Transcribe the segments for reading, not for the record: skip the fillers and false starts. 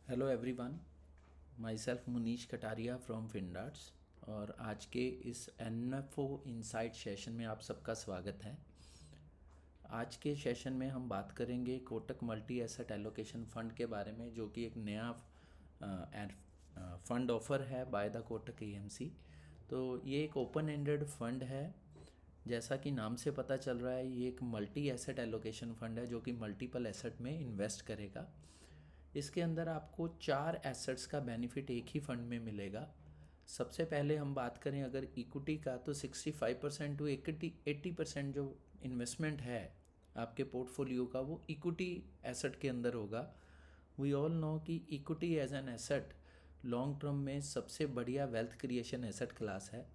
Hello everyone, my self Munish Kataria from Findarts. और आज के इस एनएफओ इनसाइट सेशन में आप सबका स्वागत है। आज के सेशन में हम बात करेंगे Kotak multi asset allocation fund के बारे में, जो कि एक नया फ़ंड ऑफ़र है बाय द कोटक एएमसी। तो ये एक ओपन एंडेड फ़ंड है। जैसा कि नाम से पता चल रहा है, ये एक मल्टी एसेट एलोकेशन फ़ंड है जो कि मल्टीपल एसेट में इन्वेस्ट करेगा। इसके अंदर आपको 4 एसेट्स का बेनिफिट एक ही फंड में मिलेगा। सबसे पहले हम बात करें अगर इक्विटी का, तो 65% टू 80% जो इन्वेस्टमेंट है आपके पोर्टफोलियो का, वो इक्विटी एसेट के अंदर होगा। वी ऑल नो कि equity as an asset long term में सबसे बढ़िया वेल्थ क्रिएशन एसेट क्लास है।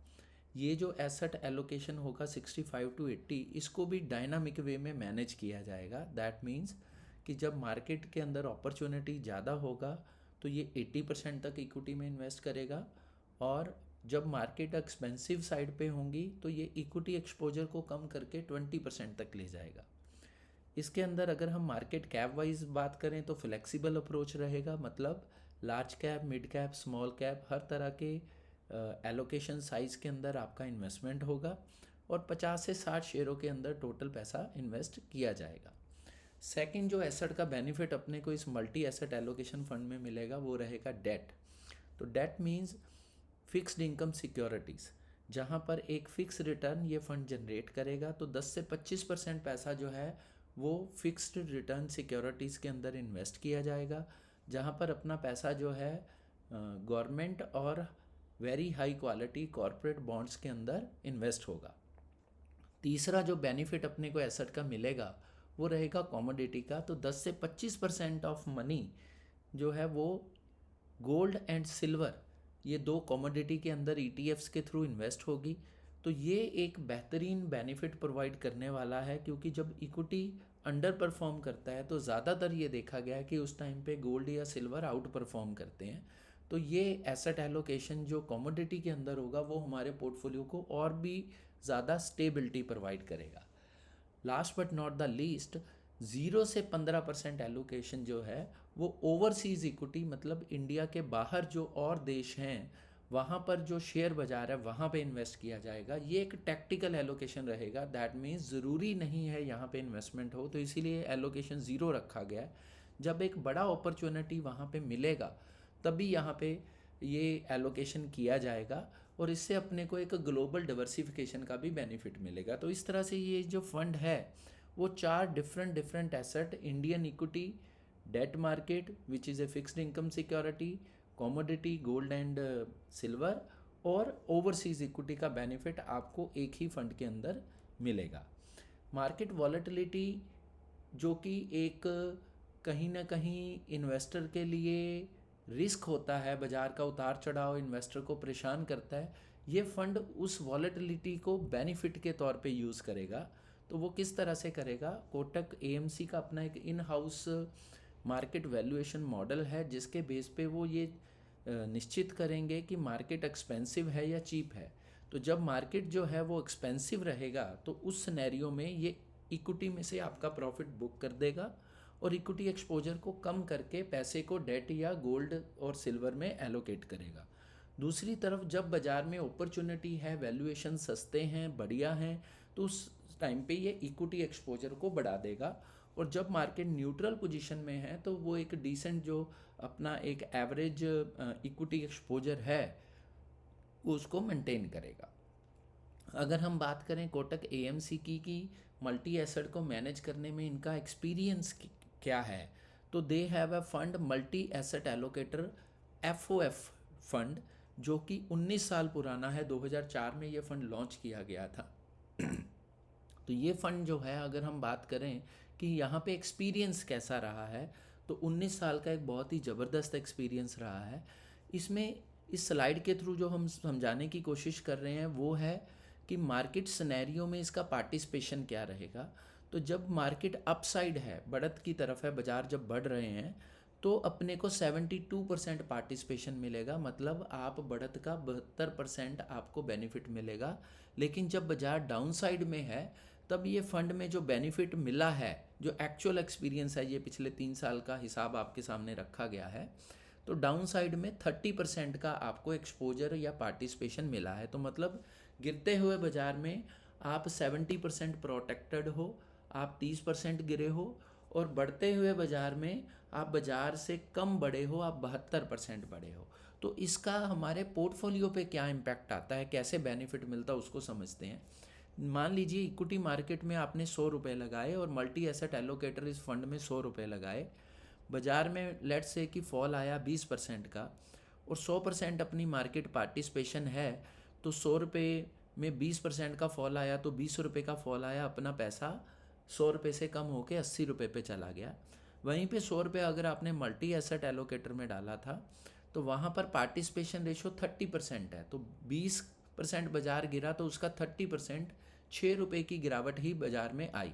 ये जो एसेट एलोकेशन होगा 65 टू 80, इसको भी डायनामिक वे में मैनेज किया जाएगा। दैट मीन्स कि जब मार्केट के अंदर अपॉर्चुनिटी ज़्यादा होगा तो ये 80% तक इक्विटी में इन्वेस्ट करेगा, और जब मार्केट एक्सपेंसिव साइड पे होंगी तो ये इक्विटी एक्सपोजर को कम करके 20% तक ले जाएगा। इसके अंदर अगर हम मार्केट कैप वाइज बात करें तो फ्लेक्सिबल अप्रोच रहेगा, मतलब large cap, mid cap, small cap, हर तरह के एलोकेशन साइज़ के अंदर आपका इन्वेस्टमेंट होगा, और 50 से 60 शेयरों के अंदर टोटल पैसा इन्वेस्ट किया जाएगा। सेकंड जो एसेट का बेनिफिट अपने को इस मल्टी एसेट एलोकेशन फंड में मिलेगा वो रहेगा डेट। तो that means fixed income securities, जहाँ पर एक फिक्स रिटर्न ये फंड जनरेट करेगा। तो 10 से 25% पैसा जो है वो फिक्स्ड रिटर्न सिक्योरिटीज़ के अंदर इन्वेस्ट किया जाएगा, जहाँ पर अपना पैसा जो है गवर्नमेंट और very high quality corporate bonds के अंदर इन्वेस्ट होगा। तीसरा जो बेनिफिट अपने को एसेट का मिलेगा वो रहेगा कॉमोडिटी का। तो 10 से 25% ऑफ मनी जो है वो गोल्ड एंड सिल्वर, ये दो कॉमोडिटी के अंदर ईटीएफ्स के थ्रू इन्वेस्ट होगी। तो ये एक बेहतरीन बेनिफिट प्रोवाइड करने वाला है, क्योंकि जब इक्विटी अंडर परफॉर्म करता है तो ज़्यादातर ये देखा गया है कि उस टाइम पे गोल्ड या सिल्वर आउट परफॉर्म करते हैं। तो ये एसेट एलोकेशन जो कॉमोडिटी के अंदर होगा वो हमारे पोर्टफोलियो को और भी ज़्यादा स्टेबिलिटी प्रोवाइड करेगा। Last but not the least, 0 से 15% एलोकेशन जो है वो ओवरसीज़ इक्विटी, मतलब इंडिया के बाहर जो और देश हैं वहाँ पर जो शेयर बाज़ार है वहाँ पे इन्वेस्ट किया जाएगा। ये एक टैक्टिकल एलोकेशन रहेगा। दैट मीन्स ज़रूरी नहीं है यहाँ पे इन्वेस्टमेंट हो, तो इसीलिए एलोकेशन ज़ीरो रखा गया है। जब एक बड़ा अपॉर्चुनिटी वहाँ पे मिलेगा तभी यहाँ पे ये एलोकेशन किया जाएगा, और इससे अपने को एक ग्लोबल डाइवर्सिफिकेशन का भी बेनिफिट मिलेगा। तो इस तरह से ये जो फंड है वो 4 different asset, Indian equity, debt market which is a fixed income security, commodity gold and silver, और ओवरसीज़ इक्विटी का बेनिफिट आपको एक ही फंड के अंदर मिलेगा। मार्केट वॉलेटिलिटी जो कि एक कहीं ना कहीं इन्वेस्टर के लिए रिस्क होता है, बाज़ार का उतार चढ़ाव इन्वेस्टर को परेशान करता है, ये फंड उस वॉलेटिलिटी को बेनिफिट के तौर पे यूज़ करेगा। तो वो किस तरह से करेगा? कोटक एएमसी का अपना एक in house market valuation model है, जिसके बेस पे वो ये निश्चित करेंगे कि मार्केट एक्सपेंसिव है या चीप है। तो जब मार्केट जो है वो एक्सपेंसिव रहेगा तो उस सिनेरियो में ये इक्विटी में से आपका प्रॉफिट बुक कर देगा, और इक्विटी एक्सपोजर को कम करके पैसे को डेट या गोल्ड और सिल्वर में एलोकेट करेगा। दूसरी तरफ जब बाज़ार में अपॉर्चुनिटी है, वैल्यूएशन सस्ते हैं, बढ़िया हैं, तो उस टाइम पे ये इक्विटी एक्सपोजर को बढ़ा देगा। और जब मार्केट न्यूट्रल पोजीशन में है तो वो एक डिसेंट जो अपना एक एवरेज इक्विटी एक्सपोजर है उसको मेंटेन करेगा। अगर हम बात करें कोटक एएमसी की मल्टी एसेट को मैनेज करने में इनका एक्सपीरियंस क्या है, तो they have a fund multi asset allocator, FOF fund, जो कि 19 साल पुराना है। 2004 में ये फंड लॉन्च किया गया था। तो ये फ़ंड जो है, अगर हम बात करें कि यहाँ पे एक्सपीरियंस कैसा रहा है, तो 19 साल का एक बहुत ही ज़बरदस्त एक्सपीरियंस रहा है। इसमें इस स्लाइड के थ्रू जो हम समझाने की कोशिश कर रहे हैं वो है कि मार्केट सिनेरियो में इसका पार्टिसिपेशन क्या रहेगा। तो जब मार्केट अपसाइड है, बढ़त की तरफ है, बाज़ार जब बढ़ रहे हैं, तो अपने को 72% पार्टिसिपेशन मिलेगा, मतलब आप बढ़त का 72% आपको बेनिफिट मिलेगा। लेकिन जब बाज़ार डाउन साइड में है तब ये फंड में जो बेनिफिट मिला है, जो एक्चुअल एक्सपीरियंस है, ये पिछले 3 साल का हिसाब आपके सामने रखा गया है, तो डाउन साइड में 30% का आपको एक्सपोजर या पार्टिसिपेशन मिला है। तो मतलब गिरते हुए बाज़ार में आप 70% प्रोटेक्टेड हो, आप 30% गिरे हो, और बढ़ते हुए बाज़ार में आप बाज़ार से कम बढ़े हो, आप 72% बढ़े हो। तो इसका हमारे पोर्टफोलियो पे क्या इम्पैक्ट आता है, कैसे बेनिफिट मिलता है, उसको समझते हैं। मान लीजिए इक्विटी मार्केट में आपने 100 रुपये लगाए और मल्टी एसेट एलोकेटर इस फंड में 100 रुपये लगाए। बाज़ार में लेट्स से कि फॉल आया 20% का, और 100% अपनी मार्केट पार्टिसिपेशन है, तो 100 रुपये में 20% का फॉल आया तो 20 रुपये का फॉल आया, अपना पैसा 100 रुपये से कम होकर 80 रुपये पे चला गया। वहीं पे 100 रुपये अगर आपने मल्टी एसेट एलोकेटर में डाला था तो वहाँ पर पार्टिसिपेशन रेशो 30% है, तो 20% बाज़ार गिरा तो उसका 30% 6 रुपये की गिरावट ही बाज़ार में आई,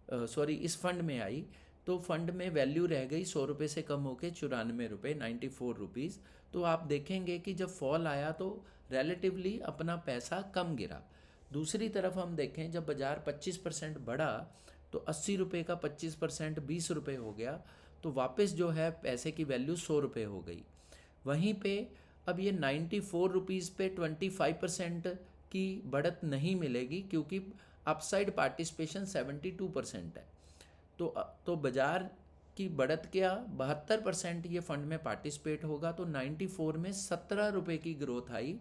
सॉरी इस फंड में आई। तो फंड में वैल्यू रह गई 100 रुपये से कम होकर 94 रुपये, 94 रुपीज़। तो आप देखेंगे कि जब फॉल आया तो रिलेटिवली अपना पैसा कम गिरा। दूसरी तरफ हम देखें जब बाज़ार 25% बढ़ा तो 80 रुपये का 25% 20 रुपये हो गया, तो वापस जो है पैसे की वैल्यू 100 रुपये हो गई। वहीं पे अब ये 94 रुपीज़ पे 25% की बढ़त नहीं मिलेगी, क्योंकि अपसाइड पार्टिसिपेशन 72% है। तो बाज़ार की बढ़त क्या, 72% ये फंड में पार्टिसिपेट होगा, तो 94 में 17 रुपये की ग्रोथ आई,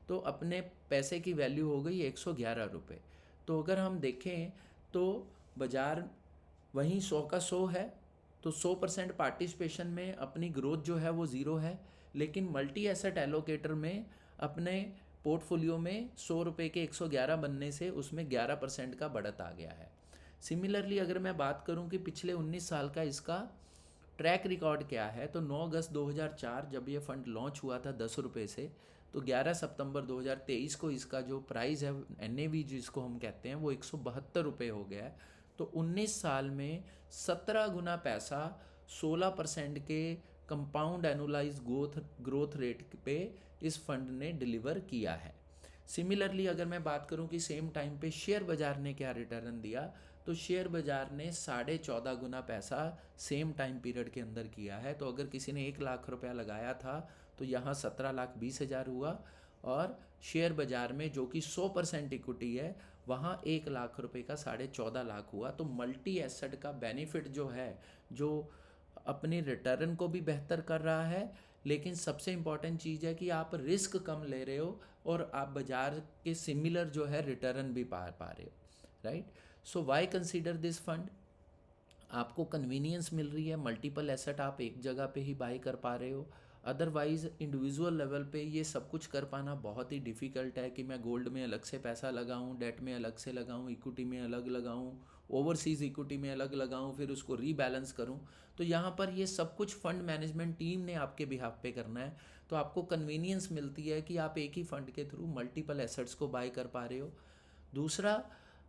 तो अपने पैसे की वैल्यू हो गई 111 रुपये। तो अगर हम देखें तो बाज़ार वहीं 100 का 100 है, तो 100% पार्टिसिपेशन में अपनी ग्रोथ जो है वो ज़ीरो है, लेकिन मल्टी एसेट एलोकेटर में अपने पोर्टफोलियो में 100 रुपये के 111 बनने से उसमें 11% का बढ़त आ गया है। सिमिलरली अगर मैं बात करूं कि पिछले 19 साल का इसका ट्रैक रिकॉर्ड क्या है, तो 9 अगस्त 2004 जब ये फ़ंड लॉन्च हुआ था 10 रुपये से, तो 11 सितंबर 2023 को इसका जो प्राइस है NAV जिसको हम कहते हैं वो 172 रुपये हो गया है। तो 19 साल में 17 गुना पैसा 16% के कंपाउंड एनुअलाइज ग्रोथ रेट पे इस फंड ने डिलीवर किया है। सिमिलरली अगर मैं बात करूं कि सेम टाइम पे शेयर बाज़ार ने क्या रिटर्न दिया, तो शेयर बाज़ार ने 14.5 गुना पैसा सेम टाइम पीरियड के अंदर किया है। तो अगर किसी ने 1 लाख रुपया लगाया था तो यहाँ 17,20,000 हुआ, और शेयर बाज़ार में जो कि 100% इक्विटी है वहाँ 1 लाख रुपये का 14.5 लाख हुआ। तो मल्टी एसेट का बेनिफिट जो है, जो अपनी रिटर्न को भी बेहतर कर रहा है, लेकिन सबसे इम्पॉर्टेंट चीज़ है कि आप रिस्क कम ले रहे हो और आप बाज़ार के सिमिलर जो है रिटर्न भी पा रहे हो, right. So why consider this fund, आपको कन्वीनियंस मिल रही है, मल्टीपल एसेट आप एक जगह पे ही बाई कर पा रहे हो। अदरवाइज़ इंडिविजुअल लेवल पे ये सब कुछ कर पाना बहुत ही डिफ़िकल्ट है कि मैं गोल्ड में अलग से पैसा लगाऊं, डेट में अलग से लगाऊं, इक्विटी में अलग लगाऊं, ओवरसीज़ इक्विटी में अलग लगाऊं, फिर उसको रीबैलेंस करूं। तो यहाँ पर ये सब कुछ फंड मैनेजमेंट टीम ने आपके बिहाफ पे करना है। तो आपको कन्वीनियंस मिलती है कि आप एक ही फंड के थ्रू मल्टीपल एसेट्स को बाई कर पा रहे हो। दूसरा,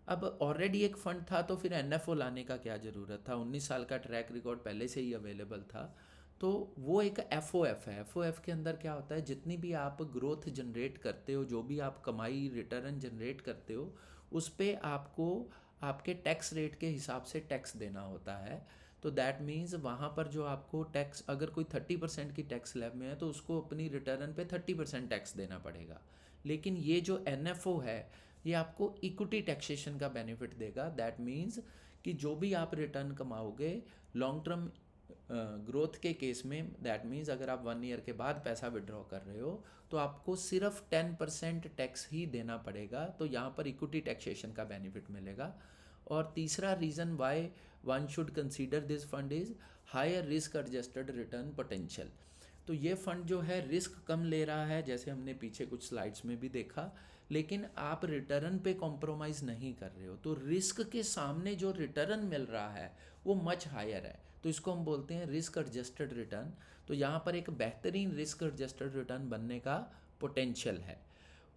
अब ऑलरेडी एक फ़ंड था तो फिर NFO लाने का क्या ज़रूरत था, 19 साल का ट्रैक रिकॉर्ड पहले से ही अवेलेबल था। तो वो एक FOF है। FOF के अंदर क्या होता है, जितनी भी आप ग्रोथ जनरेट करते हो, जो भी आप कमाई रिटर्न जनरेट करते हो, उस पर आपको आपके टैक्स रेट के हिसाब से टैक्स देना होता है। तो दैट मीन्स वहाँ पर जो आपको टैक्स, अगर कोई 30% की टैक्स स्लैब में है तो उसको अपनी रिटर्न पे 30% टैक्स देना पड़ेगा। लेकिन ये जो NFO है ये आपको इक्विटी टैक्सेशन का बेनिफिट देगा। दैट मीन्स कि जो भी आप रिटर्न कमाओगे लॉन्ग टर्म ग्रोथ के केस में, दैट मीन्स अगर आप 1 ईयर के बाद पैसा विड्रॉ कर रहे हो तो आपको सिर्फ 10% टैक्स ही देना पड़ेगा। तो यहाँ पर इक्विटी टैक्सेशन का बेनिफिट मिलेगा। और तीसरा reason why one should consider this fund is higher risk adjusted return potential. तो ये फंड जो है रिस्क कम ले रहा है, जैसे हमने पीछे कुछ स्लाइड्स में भी देखा, लेकिन आप रिटर्न पे कॉम्प्रोमाइज़ नहीं कर रहे हो, तो रिस्क के सामने जो रिटर्न मिल रहा है वो मच हायर है। तो इसको हम बोलते हैं रिस्क एडजस्टेड रिटर्न। तो यहाँ पर एक बेहतरीन रिस्क एडजस्टेड रिटर्न बनने का पोटेंशियल है।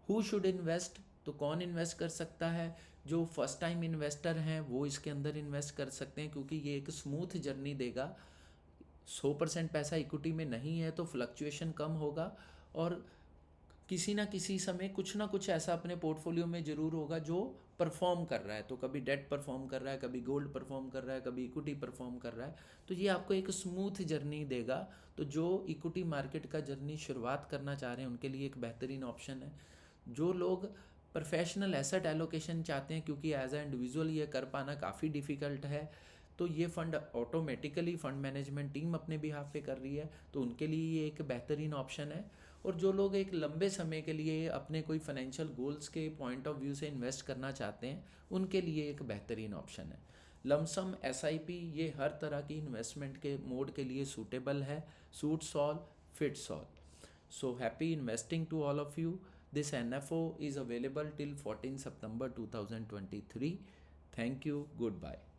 हु शुड इन्वेस्ट, तो कौन इन्वेस्ट कर सकता है, जो फर्स्ट टाइम इन्वेस्टर हैं वो इसके अंदर इन्वेस्ट कर सकते हैं, क्योंकि ये एक स्मूथ जर्नी देगा। 100% पैसा इक्विटी में नहीं है तो फ्लक्चुएशन कम होगा, और किसी ना किसी समय कुछ ना कुछ ऐसा अपने पोर्टफोलियो में ज़रूर होगा जो परफॉर्म कर रहा है। तो कभी डेट परफॉर्म कर रहा है, कभी गोल्ड परफॉर्म कर रहा है, कभी इक्विटी परफॉर्म कर रहा है। तो ये आपको एक स्मूथ जर्नी देगा। तो जो इक्विटी मार्केट का जर्नी शुरुआत करना चाह रहे हैं उनके लिए एक बेहतरीन ऑप्शन है। जो लोग प्रोफेशनल एसेट एलोकेशन चाहते हैं, क्योंकि एज ए इंडिविजुअल ये कर पाना काफ़ी डिफ़िकल्ट है, तो ये fund automatically fund management team अपने बिहाफ पे कर रही है, तो उनके लिए ये एक बेहतरीन ऑप्शन है। और जो लोग एक लंबे समय के लिए अपने कोई फाइनेंशियल गोल्स के पॉइंट ऑफ व्यू से इन्वेस्ट करना चाहते हैं, उनके लिए एक बेहतरीन ऑप्शन है। लमसम एसआईपी ये हर तरह की इन्वेस्टमेंट के मोड के लिए सूटेबल है। Suits all, fits all. So happy investing to all of you. This NFO is available till 14 September 2023. Thank you. Goodbye.